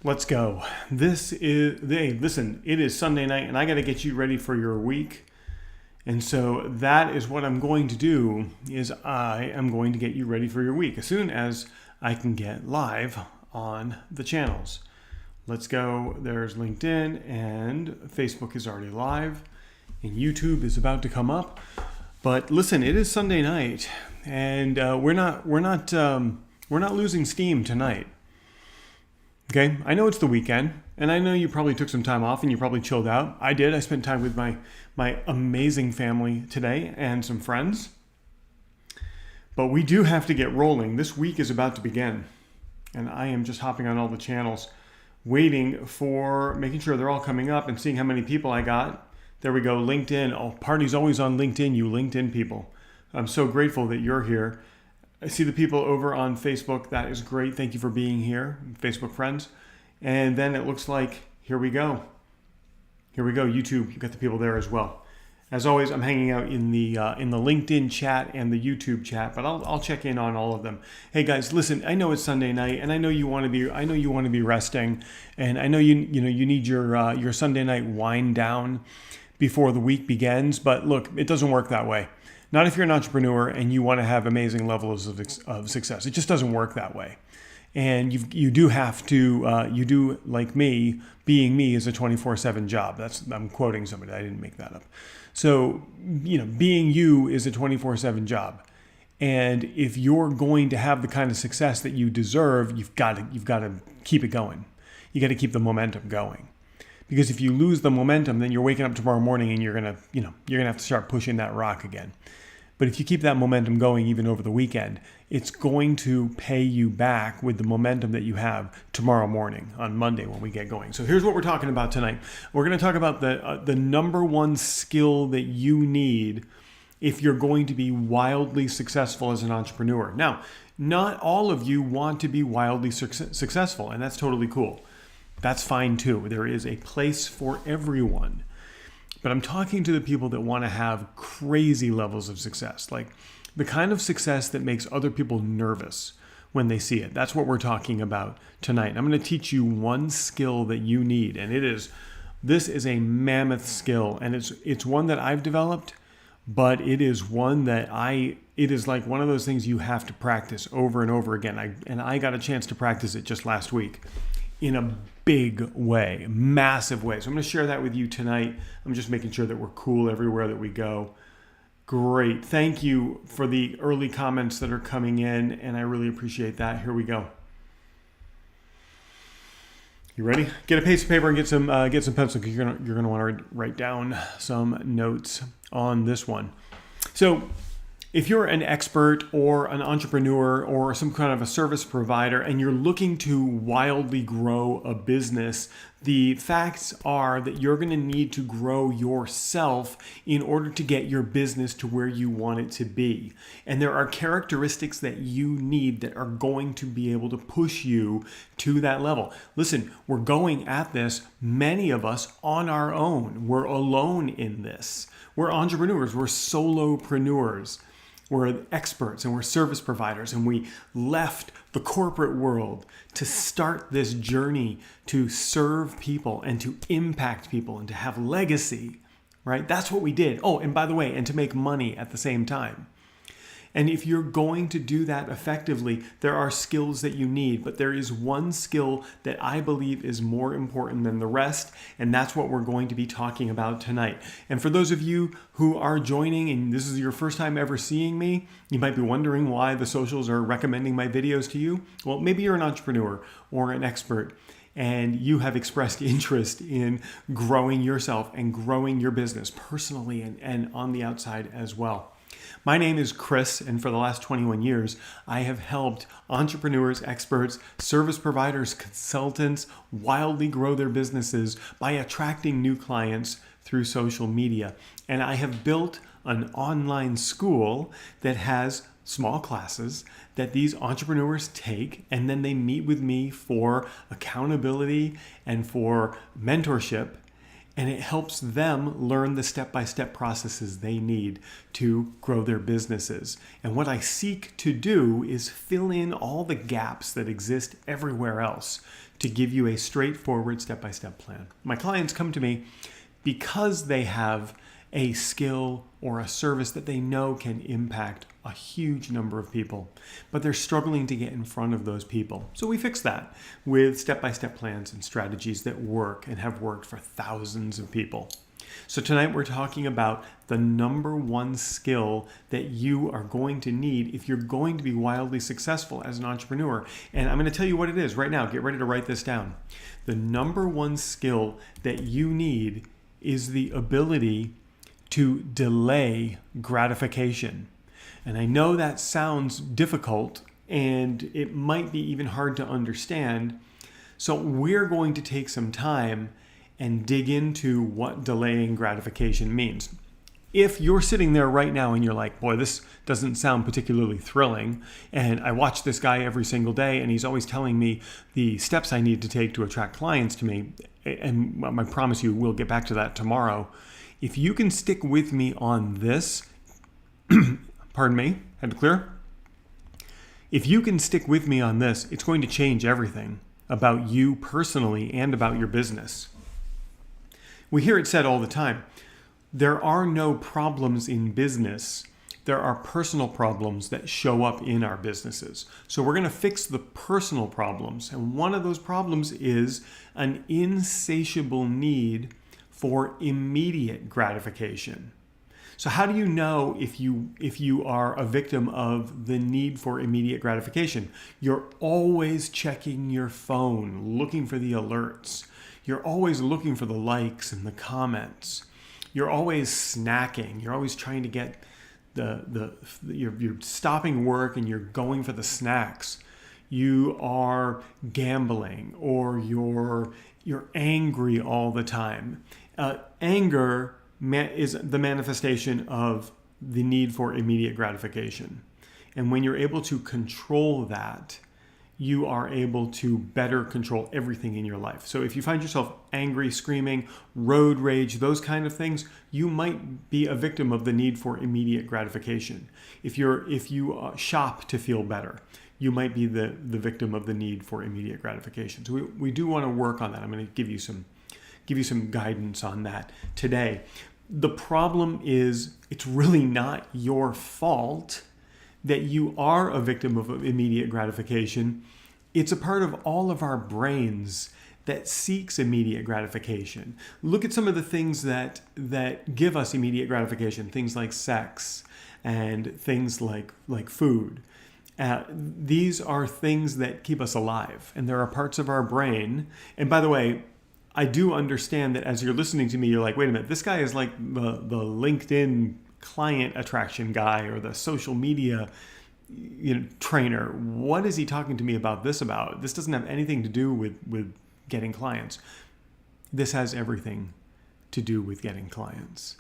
Let's go. Listen, it is Sunday night and I got to get you ready for your week. And so that is what I'm going to do is I am going to get you ready for your week as soon as I can get live on the channels. Let's go. There's LinkedIn and Facebook is already live and YouTube is about to come up. But listen, it is Sunday night and we're not losing steam tonight. Okay, I know it's the weekend, and I know you probably took some time off and you probably chilled out. I did. I spent time with my amazing family today and some friends. But we do have to get rolling. This week is about to begin, and I am just hopping on all the channels, waiting for making sure they're all coming up and seeing how many people I got. There we go, LinkedIn. Oh, party's always on LinkedIn, you LinkedIn people. I'm so grateful that you're here. I see the people over on Facebook. That is great. Thank you for being here, Facebook friends. And then it looks like, here we go. Here we go. YouTube, you've got the people there as well. As always, I'm hanging out in the LinkedIn chat and the YouTube chat, but I'll check in on all of them. Hey guys, listen. I know it's Sunday night, and I know you want to be resting, and I know you need your Sunday night wind down before the week begins. But look, it doesn't work that way. Not if you're an entrepreneur and you want to have amazing levels of success. It just doesn't work that way. And you do have to, like me, being me is a 24/7 job. I'm quoting somebody. I didn't make that up. So, being you is a 24/7 job. And if you're going to have the kind of success that you deserve, you've got to keep it going. You got to keep the momentum going. Because if you lose the momentum, then you're waking up tomorrow morning and you're gonna have to start pushing that rock again. But if you keep that momentum going even over the weekend, it's going to pay you back with the momentum that you have tomorrow morning on Monday when we get going. So here's what we're talking about tonight. We're going to talk about the number one skill that you need if you're going to be wildly successful as an entrepreneur. Now, not all of you want to be wildly successful, and that's totally cool. That's fine too. There is a place for everyone. But I'm talking to the people that want to have crazy levels of success, like the kind of success that makes other people nervous when they see it. That's what we're talking about tonight. I'm going to teach you one skill that you need, and this is a mammoth skill, and it's one that I've developed, but it is one that it is like one of those things you have to practice over and over again. I got a chance to practice it just last week in a big way, massive way. So I'm going to share that with you tonight. I'm just making sure that we're cool everywhere that we go. Great. Thank you for the early comments that are coming in, and I really appreciate that. Here we go. You ready? Get a piece of paper and get some pencil, because you're gonna want to write down some notes on this one. So, if you're an expert or an entrepreneur or some kind of a service provider and you're looking to wildly grow a business, the facts are that you're going to need to grow yourself in order to get your business to where you want it to be. And there are characteristics that you need that are going to be able to push you to that level. Listen, we're going at this, many of us, on our own. We're alone in this. We're entrepreneurs. We're solopreneurs. We're experts and we're service providers, and we left the corporate world to start this journey to serve people and to impact people and to have legacy, right? That's what we did. Oh, and by the way, and to make money at the same time. And if you're going to do that effectively, there are skills that you need, but there is one skill that I believe is more important than the rest, and that's what we're going to be talking about tonight. And for those of you who are joining and this is your first time ever seeing me, you might be wondering why the socials are recommending my videos to you. Well, maybe you're an entrepreneur or an expert, and you have expressed interest in growing yourself and growing your business personally and on the outside as well. My name is Chris, and for the last 21 years, I have helped entrepreneurs, experts, service providers, consultants wildly grow their businesses by attracting new clients through social media. And I have built an online school that has small classes that these entrepreneurs take, and then they meet with me for accountability and for mentorship. and it helps them learn the step-by-step processes they need to grow their businesses. And what I seek to do is fill in all the gaps that exist everywhere else to give you a straightforward step-by-step plan. My clients come to me because they have a skill or a service that they know can impact a huge number of people, but they're struggling to get in front of those people. So we fix that with step-by-step plans and strategies that work and have worked for thousands of people. So tonight we're talking about the number one skill that you are going to need if you're going to be wildly successful as an entrepreneur. And I'm going to tell you what it is right now. Get ready to write this down. The number one skill that you need is the ability to delay gratification. And I know that sounds difficult and it might be even hard to understand. So we're going to take some time and dig into what delaying gratification means. If you're sitting there right now and you're like, boy, this doesn't sound particularly thrilling, and I watch this guy every single day and he's always telling me the steps I need to take to attract clients to me, and I promise you we'll get back to that tomorrow. If you can stick with me on this, pardon me, had to clear. If you can stick with me on this, it's going to change everything about you personally and about your business. We hear it said all the time, there are no problems in business. There are personal problems that show up in our businesses. So we're going to fix the personal problems. And one of those problems is an insatiable need for immediate gratification. So how do you know if you are a victim of the need for immediate gratification? You're always checking your phone, looking for the alerts. You're always looking for the likes and the comments. You're always snacking. You're always trying to get you're stopping work and you're going for the snacks. You are gambling, or you're angry all the time. Anger is the manifestation of the need for immediate gratification. And when you're able to control that, you are able to better control everything in your life. So if you find yourself angry, screaming, road rage, those kind of things, you might be a victim of the need for immediate gratification. If you shop to feel better, you might be the victim of the need for immediate gratification. So we do want to work on that. I'm going to give you some guidance on that today. The problem is it's really not your fault that you are a victim of immediate gratification. It's a part of all of our brains that seeks immediate gratification. Look at some of the things that give us immediate gratification, things like sex and things like food. These are things that keep us alive, and there are parts of our brain. And by the way, I do understand that as you're listening to me, you're like, wait a minute, this guy is like the LinkedIn client attraction guy or the social media trainer. What is he talking to me about this about? This doesn't have anything to do with getting clients. This has everything to do with getting clients.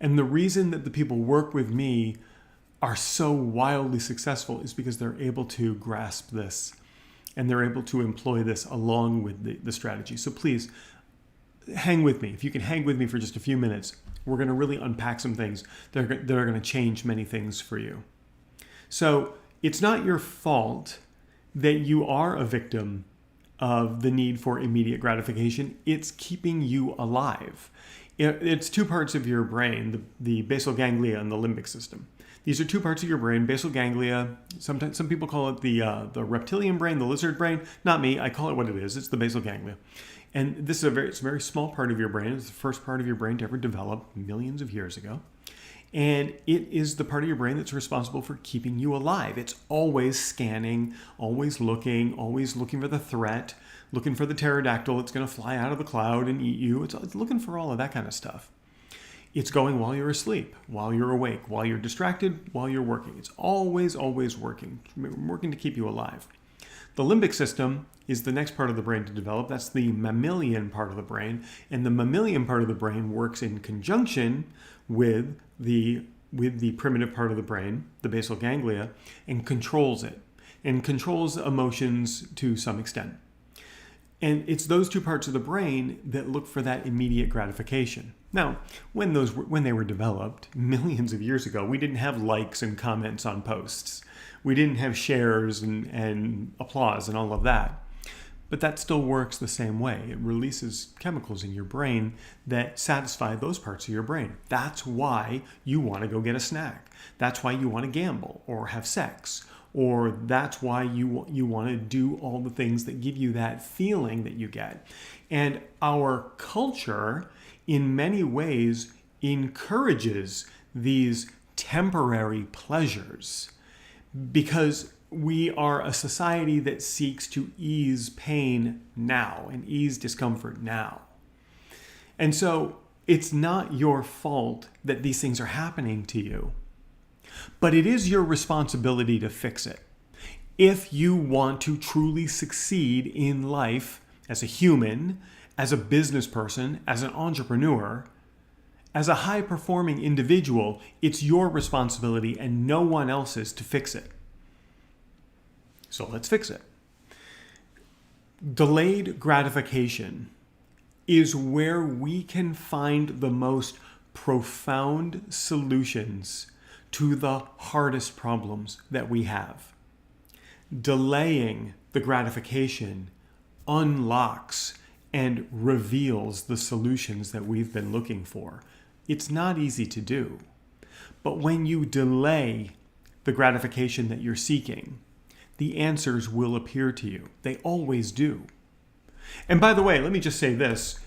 And the reason that the people work with me are so wildly successful is because they're able to grasp this and they're able to employ this along with the strategy. So please hang with me. If you can hang with me for just a few minutes, we're going to really unpack some things that are going to change many things for you. So it's not your fault that you are a victim of the need for immediate gratification. It's keeping you alive. It's two parts of your brain, the basal ganglia and the limbic system. These are two parts of your brain. Basal ganglia, sometimes some people call it the reptilian brain, the lizard brain. Not me. I call it what it is. It's the basal ganglia. And this is it's a very small part of your brain. It's the first part of your brain to ever develop millions of years ago. And it is the part of your brain that's responsible for keeping you alive. It's always scanning, always looking for the threat, looking for the pterodactyl that's going to fly out of the cloud and eat you. It's looking for all of that kind of stuff. It's going while you're asleep, while you're awake, while you're distracted, while you're working. It's always working to keep you alive. The limbic system is the next part of the brain to develop. That's the mammalian part of the brain. And the mammalian part of the brain works in conjunction with the primitive part of the brain, the basal ganglia, and controls it, and controls emotions to some extent. And it's those two parts of the brain that look for that immediate gratification. Now, when they were developed millions of years ago, we didn't have likes and comments on posts. We didn't have shares and applause and all of that. But that still works the same way. It releases chemicals in your brain that satisfy those parts of your brain. That's why you want to go get a snack. That's why you want to gamble or have sex. Or that's why you want to do all the things that give you that feeling that you get. And our culture, in many ways, encourages these temporary pleasures because we are a society that seeks to ease pain now and ease discomfort now. And so it's not your fault that these things are happening to you, but it is your responsibility to fix it. If you want to truly succeed in life as a human, as a business person, as an entrepreneur, as a high-performing individual, it's your responsibility and no one else's to fix it. So let's fix it. Delayed gratification is where we can find the most profound solutions to the hardest problems that we have. Delaying the gratification unlocks and reveals the solutions that we've been looking for. It's not easy to do, but when you delay the gratification that you're seeking, the answers will appear to you. They always do. And by the way, let me just say this.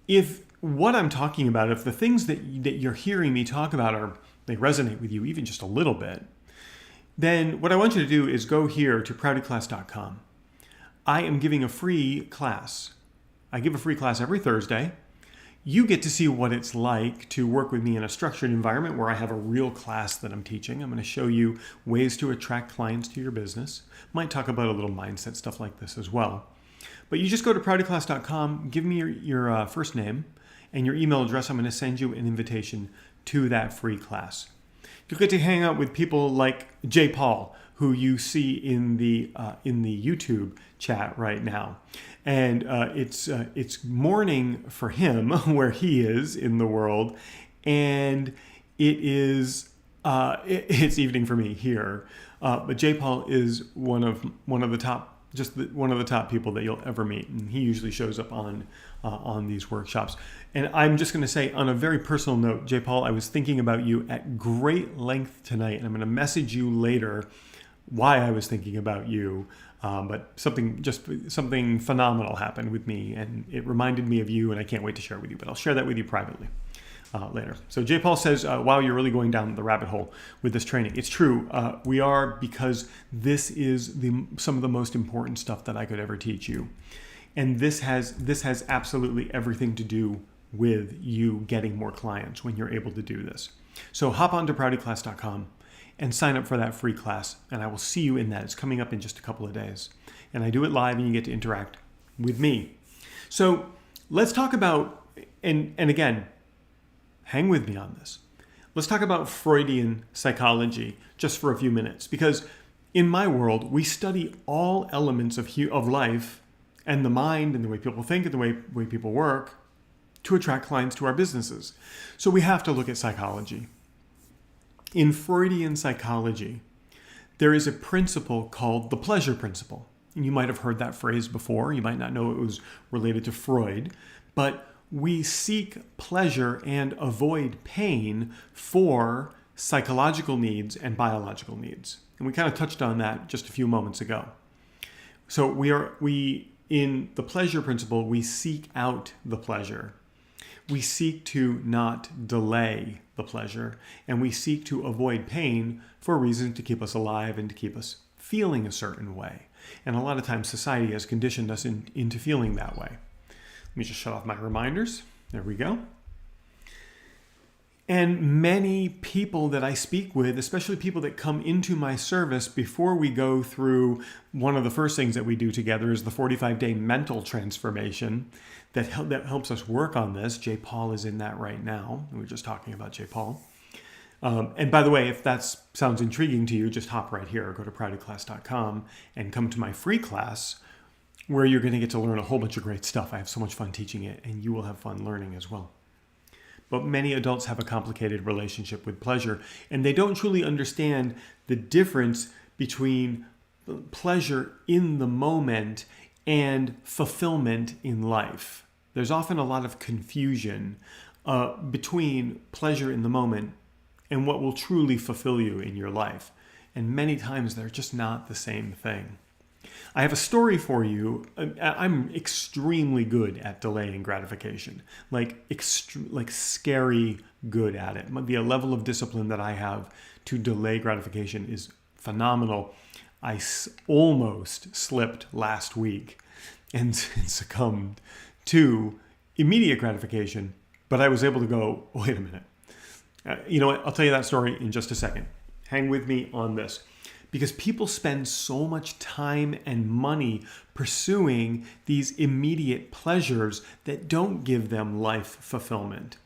If what I'm talking about, if the things that you're hearing me talk about they resonate with you even just a little bit, then what I want you to do is go here to proutyclass.com. I am giving a free class. I give a free class every Thursday. You get to see what it's like to work with me in a structured environment where I have a real class that I'm teaching. I'm going to show you ways to attract clients to your business. Might talk about a little mindset stuff like this as well. But you just go to proutyclass.com, give me your first name and your email address. I'm going to send you an invitation to that free class. You'll get to hang out with people like Jay Paul, who you see in the YouTube chat right now. And it's morning for him where he is in the world, and it's evening for me here. But Jay Paul is one of the top people that you'll ever meet, and he usually shows up on these workshops. And I'm just going to say, on a very personal note, Jay Paul, I was thinking about you at great length tonight, and I'm going to message you later why I was thinking about you. But something phenomenal happened with me, and it reminded me of you, and I can't wait to share it with you. But I'll share that with you privately later. So Jay Paul says, wow, you're really going down the rabbit hole with this training. It's true. We are, because this is some of the most important stuff that I could ever teach you. And this has absolutely everything to do with you getting more clients when you're able to do this. So hop on to proutyclass.com and sign up for that free class, and I will see you in that. It's coming up in just a couple of days. And I do it live, and you get to interact with me. So let's talk about, and again, hang with me on this. Let's talk about Freudian psychology just for a few minutes, because in my world, we study all elements of life and the mind and the way people think and the way people work to attract clients to our businesses. So we have to look at psychology. In Freudian psychology, there is a principle called the pleasure principle. And you might have heard that phrase before. You might not know it was related to Freud, but we seek pleasure and avoid pain for psychological needs and biological needs. And we kind of touched on that just a few moments ago. So in the pleasure principle, we seek out the pleasure. We seek to not delay the pleasure, and we seek to avoid pain for reasons to keep us alive and to keep us feeling a certain way. And a lot of times society has conditioned us into feeling that way. Let me just shut off my reminders. There we go. And many people that I speak with, especially people that come into my service before we go through, one of the first things that we do together is the 45-day mental transformation that helps us work on this. Jay Paul is in that right now. We were just talking about Jay Paul. And by the way, if that sounds intriguing to you, just hop right here, go to proutyclass.com and come to my free class where you're going to get to learn a whole bunch of great stuff. I have so much fun teaching it, and you will have fun learning as well. But many adults have a complicated relationship with pleasure, and they don't truly understand the difference between pleasure in the moment and fulfillment in life. There's often a lot of confusion between pleasure in the moment and what will truly fulfill you in your life. And many times they're just not the same thing. I have a story for you. I'm extremely good at delaying gratification, like scary good at it. The level of discipline that I have to delay gratification is phenomenal. I almost slipped last week and succumbed to immediate gratification, but I was able to go, wait a minute. You know what? I'll tell you that story in just a second. Hang with me on this. Because people spend so much time and money pursuing these immediate pleasures that don't give them life fulfillment,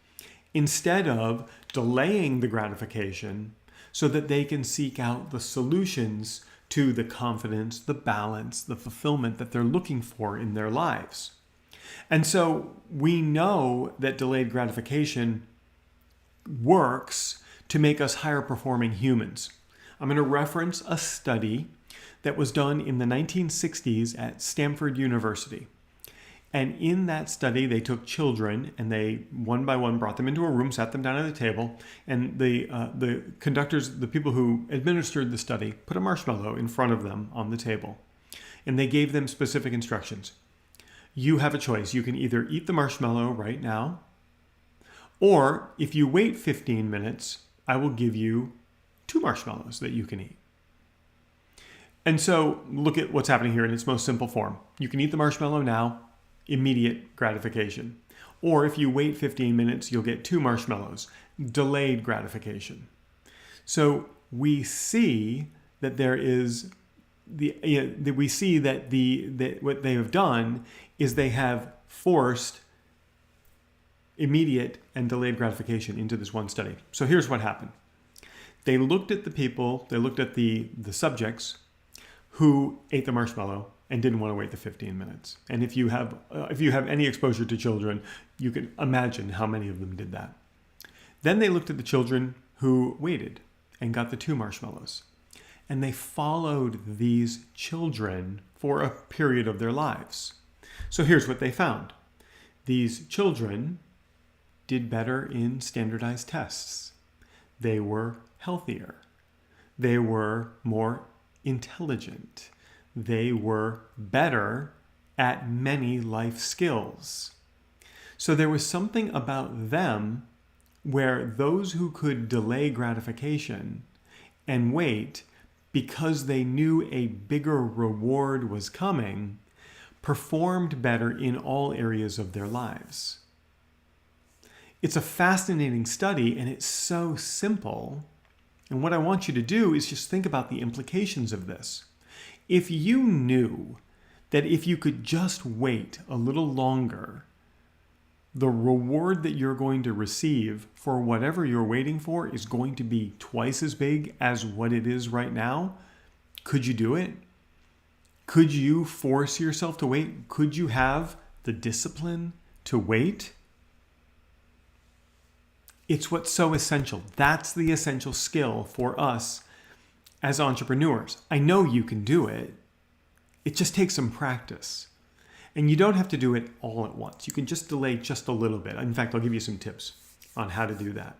instead of delaying the gratification so that they can seek out the solutions to the confidence, the balance, the fulfillment that they're looking for in their lives. And so we know that delayed gratification works to make us higher performing humans. I'm going to reference a study that was done in the 1960s at Stanford University. And in that study, they took children and they, one by one, brought them into a room, sat them down at a table, and the conductors, the people who administered the study, put a marshmallow in front of them on the table. And they gave them specific instructions. You have a choice. You can either eat the marshmallow right now, or if you wait 15 minutes, I will give you 2 marshmallows that you can eat. And so look at what's happening here in its most simple form. You can eat the marshmallow now, immediate gratification. Or if you wait 15 minutes, you'll get 2 marshmallows, delayed gratification. So we see that there is what they have done is they have forced immediate and delayed gratification into this one study. So here's what happened. They looked at the people, they looked at the subjects who ate the marshmallow and didn't want to wait the 15 minutes. And if you have any exposure to children, you can imagine how many of them did that. Then they looked at the children who waited and got the 2 marshmallows. And they followed these children for a period of their lives. So here's what they found. These children did better in standardized tests. They were healthier. They were more intelligent. They were better at many life skills. So there was something about them where those who could delay gratification and wait because they knew a bigger reward was coming, performed better in all areas of their lives. It's a fascinating study, and it's so simple. And what I want you to do is just think about the implications of this. If you knew that if you could just wait a little longer, the reward that you're going to receive for whatever you're waiting for is going to be twice as big as what it is right now, could you do it? Could you force yourself to wait? Could you have the discipline to wait? It's what's so essential. That's the essential skill for us as entrepreneurs. I know you can do it. It just takes some practice. And you don't have to do it all at once. You can just delay just a little bit. In fact, I'll give you some tips on how to do that.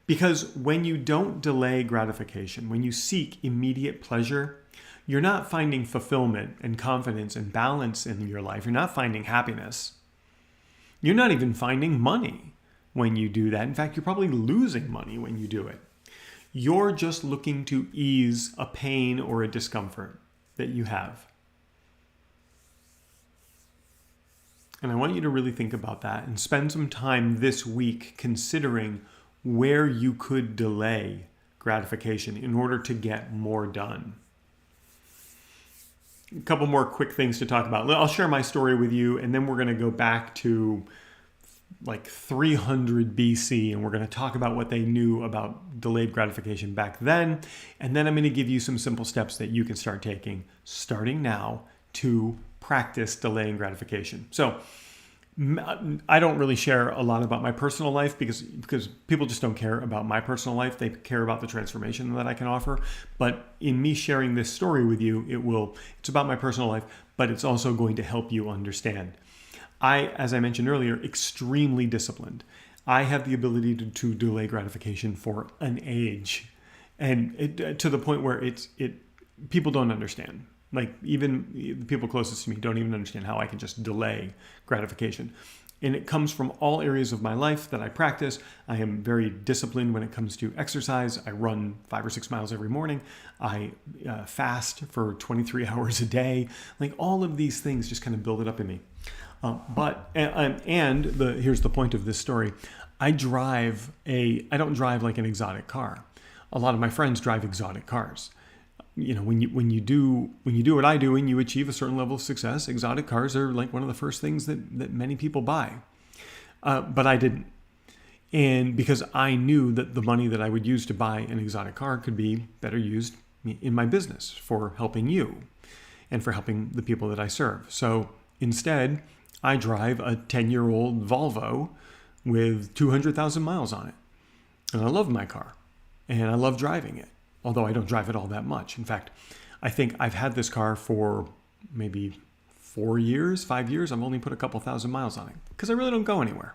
Because when you don't delay gratification, when you seek immediate pleasure, you're not finding fulfillment and confidence and balance in your life. You're not finding happiness. You're not even finding money when you do that. In fact, you're probably losing money when you do it. You're just looking to ease a pain or a discomfort that you have. And I want you to really think about that and spend some time this week considering where you could delay gratification in order to get more done. A couple more quick things to talk about. I'll share my story with you, and then we're going to go back to like 300 BC, and we're going to talk about what they knew about delayed gratification back then. And then I'm going to give you some simple steps that you can start taking starting now to practice delaying gratification. So I don't really share a lot about my personal life because people just don't care about my personal life. They care about the transformation that I can offer. But in me sharing this story with you, it's about my personal life, but it's also going to help you understand. As I mentioned earlier, extremely disciplined. I have the ability to delay gratification for an age, and to the point where people don't understand. Like even the people closest to me don't even understand how I can just delay gratification. And it comes from all areas of my life that I practice. I am very disciplined when it comes to exercise. I run 5 or 6 miles every morning. I fast for 23 hours a day. Like all of these things just kind of build it up in me. Here's the point of this story. I don't drive like an exotic car. A lot of my friends drive exotic cars. You know, when you do what I do and you achieve a certain level of success, exotic cars are like one of the first things that many people buy. But I didn't. And because I knew that the money that I would use to buy an exotic car could be better used in my business for helping you and for helping the people that I serve. So instead, I drive a 10-year-old Volvo with 200,000 miles on it. And I love my car and I love driving it. Although I don't drive it all that much. In fact, I think I've had this car for maybe 5 years. I've only put a couple thousand miles on it because I really don't go anywhere.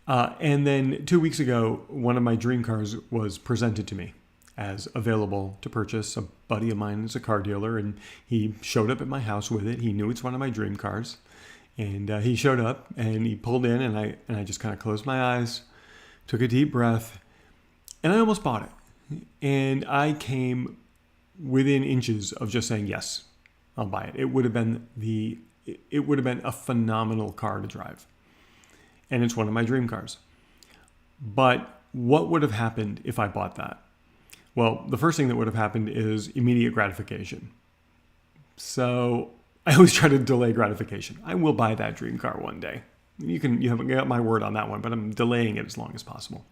And then 2 weeks ago, one of my dream cars was presented to me as available to purchase. A buddy of mine is a car dealer, and he showed up at my house with it. He knew it's one of my dream cars. And he showed up, and he pulled in, and I just kind of closed my eyes, took a deep breath, and I almost bought it. And I came within inches of just saying, yes, I'll buy it. It would have been a phenomenal car to drive. And it's one of my dream cars. But what would have happened if I bought that? Well, the first thing that would have happened is immediate gratification. So I always try to delay gratification. I will buy that dream car one day. You haven't got my word on that one, but I'm delaying it as long as possible.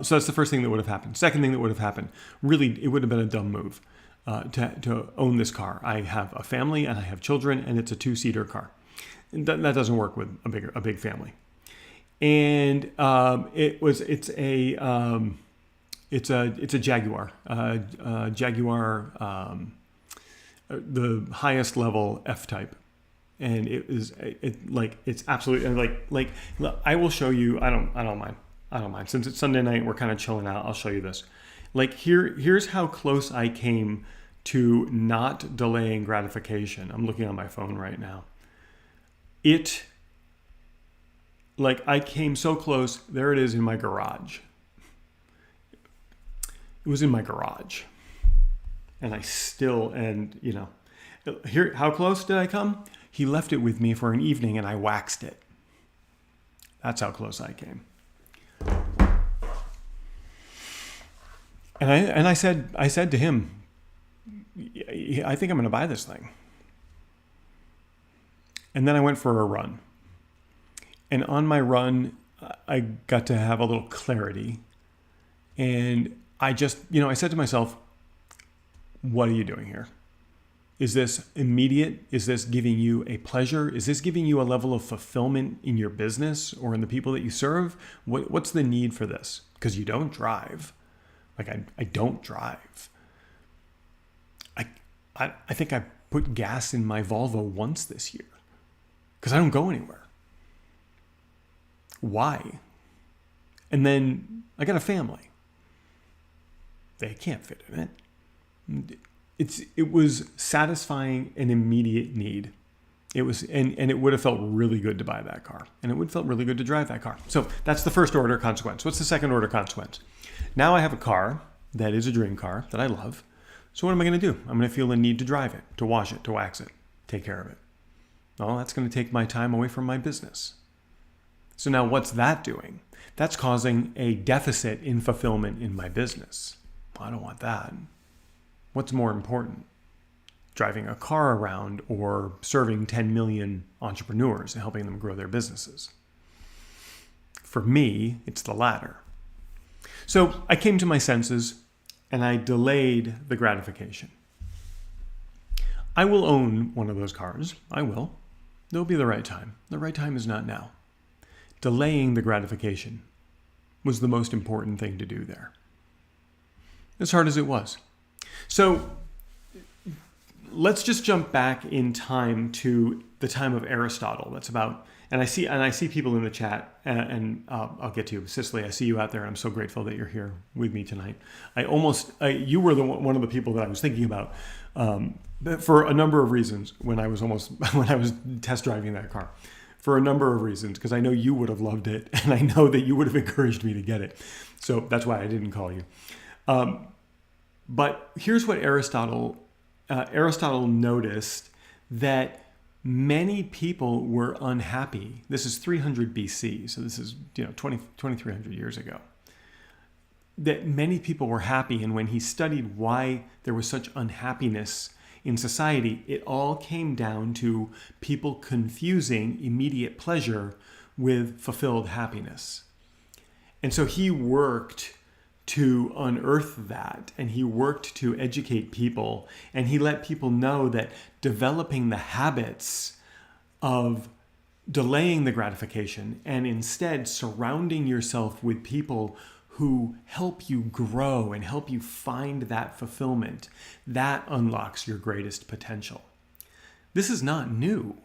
So that's the first thing that would have happened. Second thing that would have happened, really, it would have been a dumb move to own this car. I have a family and I have children, and it's a 2-seater car. And that doesn't work with a big family. And it's a Jaguar, the highest level F-Type. And it's absolutely like I will show you. I don't mind. Since it's Sunday night, we're kind of chilling out. I'll show you this. Like here's how close I came to not delaying gratification. I'm looking on my phone right now. I came so close. There it is in my garage. It was in my garage. And here, how close did I come? He left it with me for an evening and I waxed it. That's how close I came. And I said to him, I think I'm going to buy this thing. And then I went for a run. And on my run, I got to have a little clarity. And I said to myself, what are you doing here? Is this immediate? Is this giving you a pleasure? Is this giving you a level of fulfillment in your business or in the people that you serve? What's the need for this? Because you don't drive. Like I don't drive. I think I put gas in my Volvo once this year because I don't go anywhere. Why? And then I got a family. They can't fit in it. It was satisfying an immediate need. It was, and it would have felt really good to buy that car, and it would have felt really good to drive that car. So that's the first order consequence. What's the second order consequence? Now I have a car that is a dream car that I love. So what am I going to do? I'm going to feel the need to drive it, to wash it, to wax it, take care of it. Well, that's going to take my time away from my business. So now what's that doing? That's causing a deficit in fulfillment in my business. Well, I don't want that. What's more important? Driving a car around or serving 10 million entrepreneurs and helping them grow their businesses? For me, it's the latter. So I came to my senses and I delayed the gratification. I will own one of those cars. I will. There'll be the right time. The right time is not now. Delaying the gratification was the most important thing to do there. As hard as it was. So let's just jump back in time to the time of Aristotle. That's about, and I see people in the chat, and I'll get to you. Cicely, I see you out there. I'm so grateful that you're here with me tonight. You were one of the people that I was thinking about for a number of reasons when I was test driving that car. For a number of reasons, because I know you would have loved it, and I know that you would have encouraged me to get it. So that's why I didn't call you. But here's what Aristotle noticed, that many people were unhappy. This is 300 BC, so this is 2,300 years ago. That many people were happy, and when he studied why there was such unhappiness in society, it all came down to people confusing immediate pleasure with fulfilled happiness. And so he worked to unearth that, and he worked to educate people, and he let people know that developing the habits of delaying the gratification and instead surrounding yourself with people who help you grow and help you find that fulfillment, that unlocks your greatest potential. This is not new,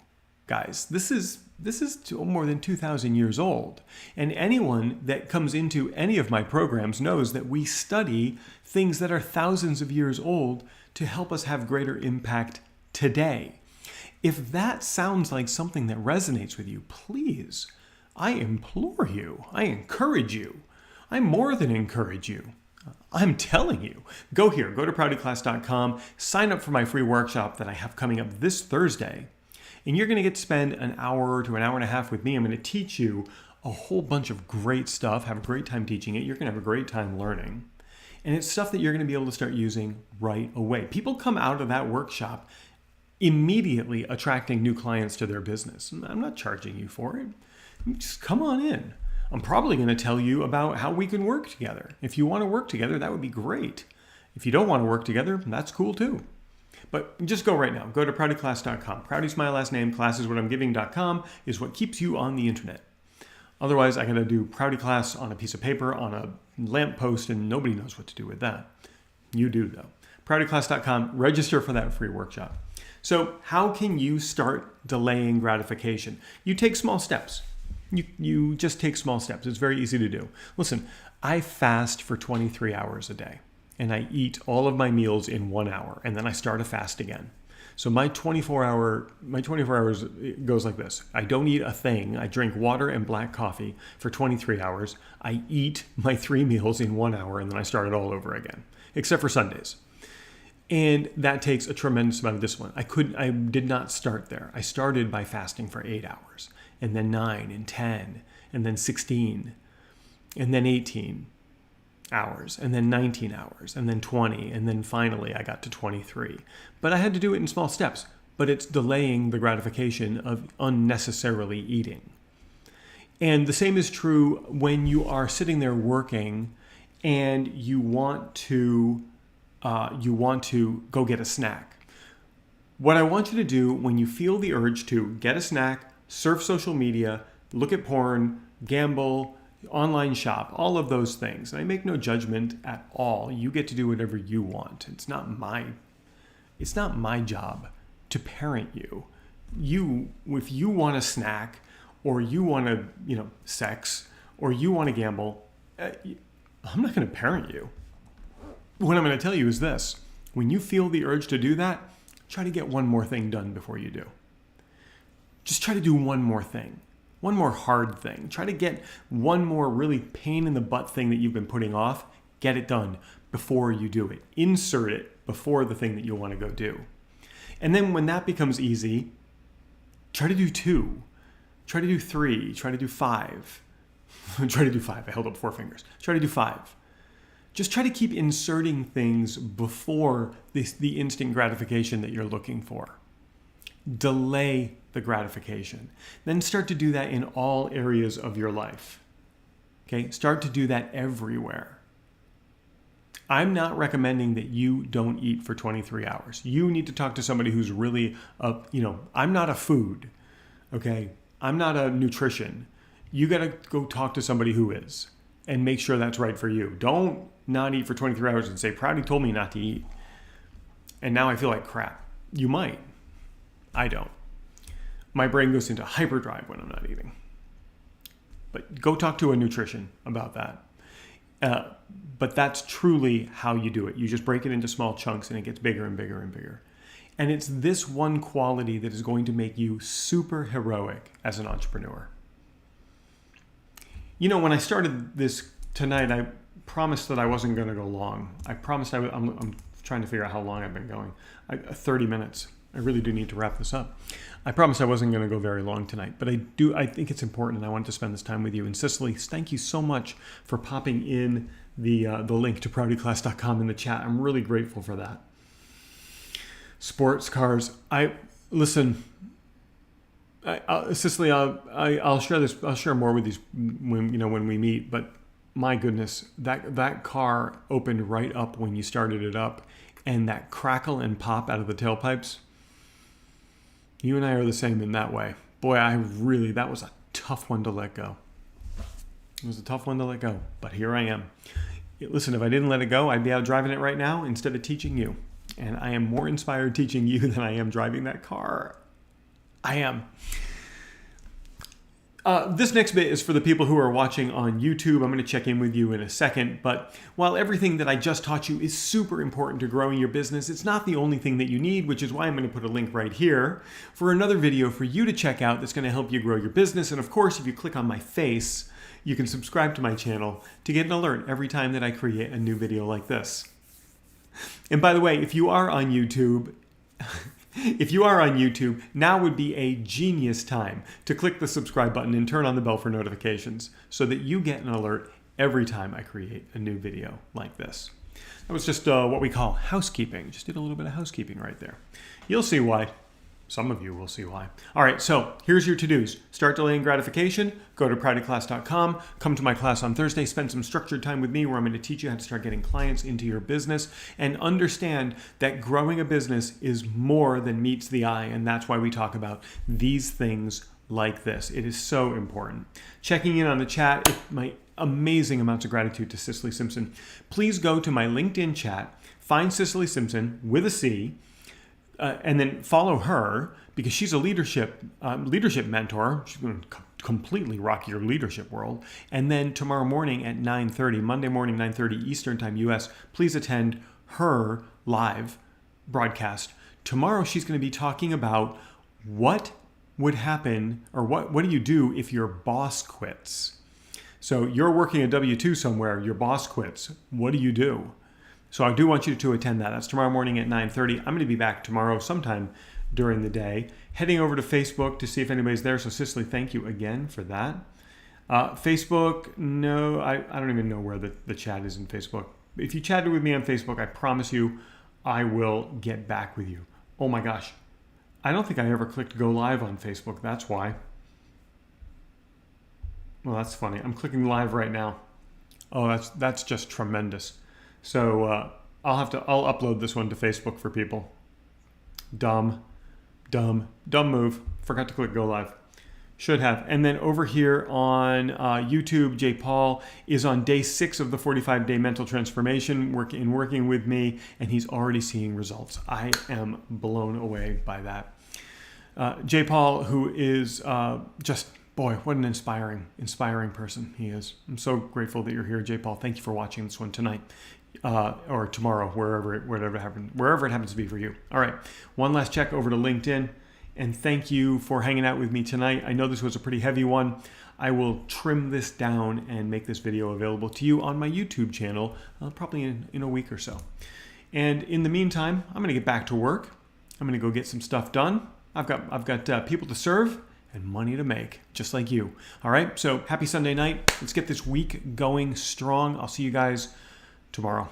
guys. This is more than 2,000 years old. And anyone that comes into any of my programs knows that we study things that are thousands of years old to help us have greater impact today. If that sounds like something that resonates with you, please, I implore you, I encourage you, I more than encourage you. I'm telling you, go to proutyclass.com, sign up for my free workshop that I have coming up this Thursday, and you're going to get to spend an hour to an hour and a half with me. I'm going to teach you a whole bunch of great stuff, have a great time teaching it. You're going to have a great time learning. And it's stuff that you're going to be able to start using right away. People come out of that workshop immediately attracting new clients to their business. I'm not charging you for it. Just come on in. I'm probably going to tell you about how we can work together. If you want to work together, that would be great. If you don't want to work together, that's cool too. But just go right now. Go to proutyclass.com. Prouty's my last name. Classiswhatimgiving.com is what keeps you on the internet. Otherwise, I got to do Prouty Class on a piece of paper, on a lamppost, and nobody knows what to do with that. You do, though. Proutyclass.com. Register for that free workshop. So how can you start delaying gratification? You take small steps. You just take small steps. It's very easy to do. Listen, I fast for 23 hours a day, and I eat all of my meals in 1 hour, and then I start a fast again. So my 24 hours goes like this. I don't eat a thing. I drink water and black coffee for 23 hours. I eat my 3 meals in 1 hour, and then I start it all over again, except for Sundays. And that takes a tremendous amount of discipline. I did not start there. I started by fasting for 8 hours, and then 9 and 10, and then 16, and then 18 hours, and then 19 hours, and then 20, and then finally I got to 23. But I had to do it in small steps, but it's delaying the gratification of unnecessarily eating. And the same is true when you are sitting there working and you want to go get a snack. What I want you to do when you feel the urge to get a snack, surf social media, look at porn, gamble, online shop, all of those things. And I make no judgment at all. You get to do whatever you want. It's not my job to parent you. If you want a snack, or you want to, sex, or you want to gamble, I'm not going to parent you. What I'm going to tell you is this. When you feel the urge to do that, try to get one more thing done before you do. Just try to do one more thing. One more hard thing. Try to get one more really pain in the butt thing that you've been putting off. Get it done before you do it. Insert it before the thing that you want to go do. And then when that becomes easy, try to do 2. Try to do 3. Try to do 5. Try to do 5. I held up 4 fingers. Try to do 5. Just try to keep inserting things before the instant gratification that you're looking for. Delay the gratification. Then start to do that in all areas of your life. Okay? Start to do that everywhere. I'm not recommending that you don't eat for 23 hours. You need to talk to somebody who's really, I'm not a food, okay? I'm not a nutrition. You got to go talk to somebody who is and make sure that's right for you. Don't not eat for 23 hours and say, Prouty told me not to eat, and now I feel like crap. You might. I don't. My brain goes into hyperdrive when I'm not eating. But go talk to a nutrition about that. But that's truly how you do it. You just break it into small chunks and it gets bigger and bigger and bigger. And it's this one quality that is going to make you super heroic as an entrepreneur. When I started this tonight, I promised that I wasn't going to go long. I promised I'm trying to figure out how long I've been going. 30 minutes. I really do need to wrap this up. I promised I wasn't going to go very long tonight, but I think it's important, and I want to spend this time with you. And Cicely, thank you so much for popping in the link to proutyclass.com in the chat. I'm really grateful for that. Sports cars. Cicely, I'll share this. I'll share more with you when we meet. But my goodness, that car opened right up when you started it up, and that crackle and pop out of the tailpipes. You and I are the same in that way. Boy, that was a tough one to let go. It was a tough one to let go, but here I am. Listen, if I didn't let it go, I'd be out driving it right now instead of teaching you. And I am more inspired teaching you than I am driving that car. I am. This next bit is for the people who are watching on YouTube. I'm going to check in with you in a second. But while everything that I just taught you is super important to growing your business, it's not the only thing that you need, which is why I'm going to put a link right here for another video for you to check out that's going to help you grow your business. And of course, if you click on my face, you can subscribe to my channel to get an alert every time that I create a new video like this. And by the way, if you are on YouTube, now would be a genius time to click the subscribe button and turn on the bell for notifications so that you get an alert every time I create a new video like this. That was just what we call housekeeping. Just did a little bit of housekeeping right there. You'll see why. Some of you will see why. All right, so here's your to-dos. Start delaying gratification. Go to proutyclass.com. Come to my class on Thursday. Spend some structured time with me where I'm going to teach you how to start getting clients into your business and understand that growing a business is more than meets the eye, and that's why we talk about these things like this. It is so important. Checking in on the chat, my amazing amounts of gratitude to Cicely Simpson. Please go to my LinkedIn chat, find Cicely Simpson with a C, and then follow her because she's a leadership mentor. She's going to completely rock your leadership world. And then tomorrow morning at 9:30, Monday morning, 9:30 Eastern Time, US, please attend her live broadcast. Tomorrow she's going to be talking about what would happen or what do you do if your boss quits. So you're working a W-2 somewhere, your boss quits. What do you do? So I do want you to attend that. That's tomorrow morning at 9:30. I'm going to be back tomorrow sometime during the day. Heading over to Facebook to see if anybody's there. So Cicely, thank you again for that. Facebook, no, I don't even know where the chat is in Facebook. If you chatted with me on Facebook, I promise you I will get back with you. Oh my gosh. I don't think I ever clicked go live on Facebook. That's why. Well, that's funny. I'm clicking live right now. Oh, that's just tremendous. So I'll upload this one to Facebook for people. Dumb move. Forgot to click go live. Should have. And then over here on YouTube, Jay Paul is on day 6 of the 45-day mental transformation, working with me, and he's already seeing results. I am blown away by that. Jay Paul, who is just, boy, what an inspiring person he is. I'm so grateful that you're here, Jay Paul. Thank you for watching this one tonight. Or tomorrow, wherever it happens to be for you. All right, one last check over to LinkedIn, and thank you for hanging out with me tonight. I know this was a pretty heavy one. I will trim this down and make this video available to you on my YouTube channel, probably in a week or so. And in the meantime, I'm going to get back to work. I'm going to go get some stuff done. I've got people to serve and money to make, just like you. All right, so happy Sunday night. Let's get this week going strong. I'll see you guys tomorrow.